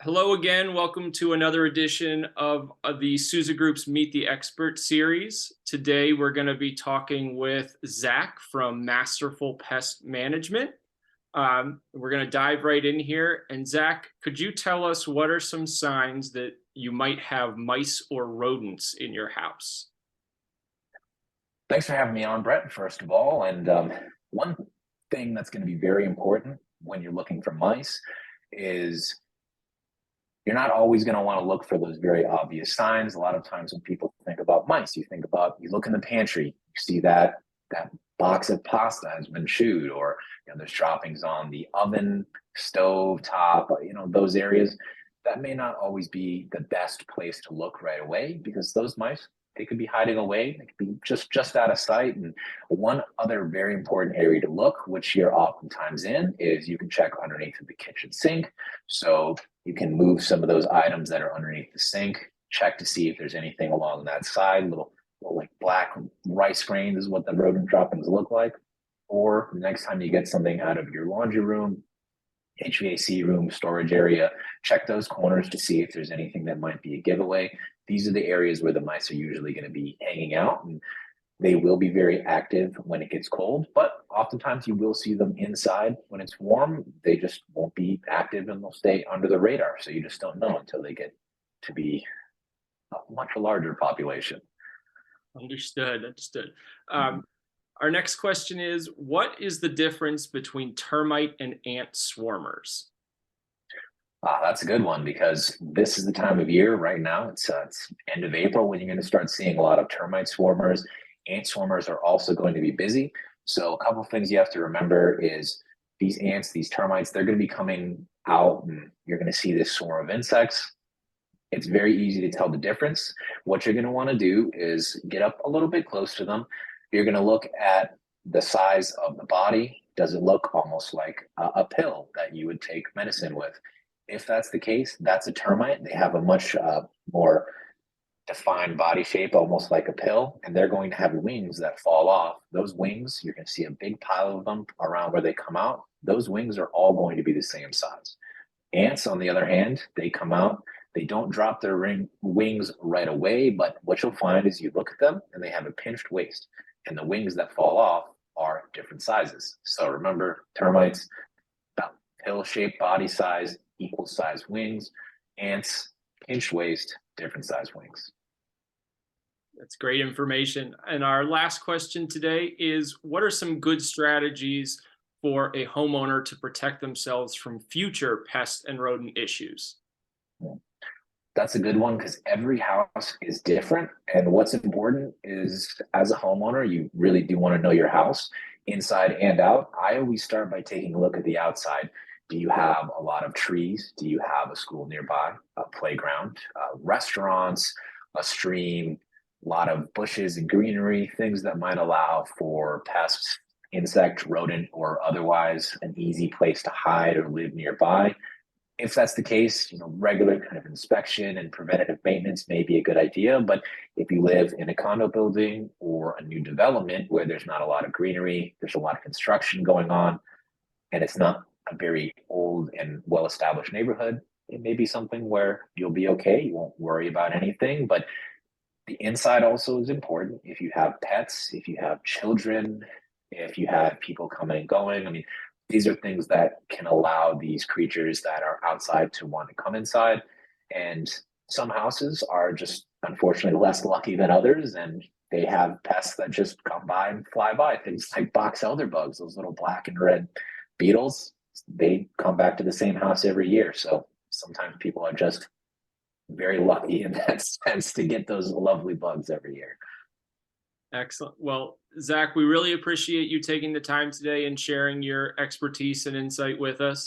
Hello again. Welcome to another edition of the Souza Group's Meet the Expert series. Today, we're going to be talking with Zach from Masterful Pest Management. We're going to dive right in here. And Zach, could you tell us what are some signs that you might have mice or rodents in your house? Thanks for having me on, Brett, first of all. And one thing that's going to be very important when you're looking for mice is you're not always going to want to look for those very obvious signs. A lot of times when people think about mice, you look in the pantry, you see that box of pasta has been chewed, or there's droppings on the oven, stove top, those areas. That may not always be the best place to look right away, because those mice, they could be hiding away. They could be just out of sight. And one other very important area to look, which you're oftentimes in, is you can check underneath of the kitchen sink. So you can move some of those items that are underneath the sink, check to see if there's anything along that side. Little like black rice grains is what the rodent droppings look like. Or the next time you get something out of your laundry room, HVAC room, storage area, check those corners to see if there's anything that might be a giveaway. These are the areas where the mice are usually going to be hanging out, and they will be very active when it gets cold, but oftentimes you will see them inside when it's warm. They just won't be active and they'll stay under the radar. So you just don't know until they get to be a much larger population. Understood. Our next question is, what is the difference between termite and ant swarmers? That's a good one, because this is the time of year right now. It's end of April when you're going to start seeing a lot of termite swarmers. Ant swarmers are also going to be busy. So a couple of things you have to remember is these ants, these termites, they're going to be coming out and you're going to see this swarm of insects. It's very easy to tell the difference. What you're going to want to do is get up a little bit close to them. You're going to look at the size of the body. Does it look almost like a pill that you would take medicine with? If that's the case, that's a termite. They have a much more defined body shape, almost like a pill, and they're going to have wings that fall off. Those wings, you're going to see a big pile of them around where they come out. Those wings are all going to be the same size. Ants, on the other hand, they come out, they don't drop their wings right away, but what you'll find is you look at them and they have a pinched waist, and the wings that fall off are different sizes. So remember, termites, about pill-shaped body size, equal size wings. Ants, pinched waist, different size wings. That's great information. And our last question today is, what are some good strategies for a homeowner to protect themselves from future pest and rodent issues? That's a good one, because every house is different. And what's important is, as a homeowner, you really do want to know your house inside and out. I always start by taking a look at the outside. Do you have a lot of trees? Do you have a school nearby, a playground, restaurants, a stream, a lot of bushes and greenery, things that might allow for pests, insect, rodent, or otherwise an easy place to hide or live nearby? If that's the case, regular kind of inspection and preventative maintenance may be a good idea. But if you live in a condo building or a new development where there's not a lot of greenery, there's a lot of construction going on, and it's not a very old and well-established neighborhood, it may be something where you'll be okay. You won't worry about anything. But the inside also is important. If you have pets, if you have children, if you have people coming and going, I mean, these are things that can allow these creatures that are outside to want to come inside. And some houses are just unfortunately less lucky than others, and they have pests that just come by and fly by. Things like box elder bugs, those little black and red beetles, they come back to the same house every year. So sometimes people are just very lucky in that sense to get those lovely bugs every year. Excellent. Well, Zach, we really appreciate you taking the time today and sharing your expertise and insight with us.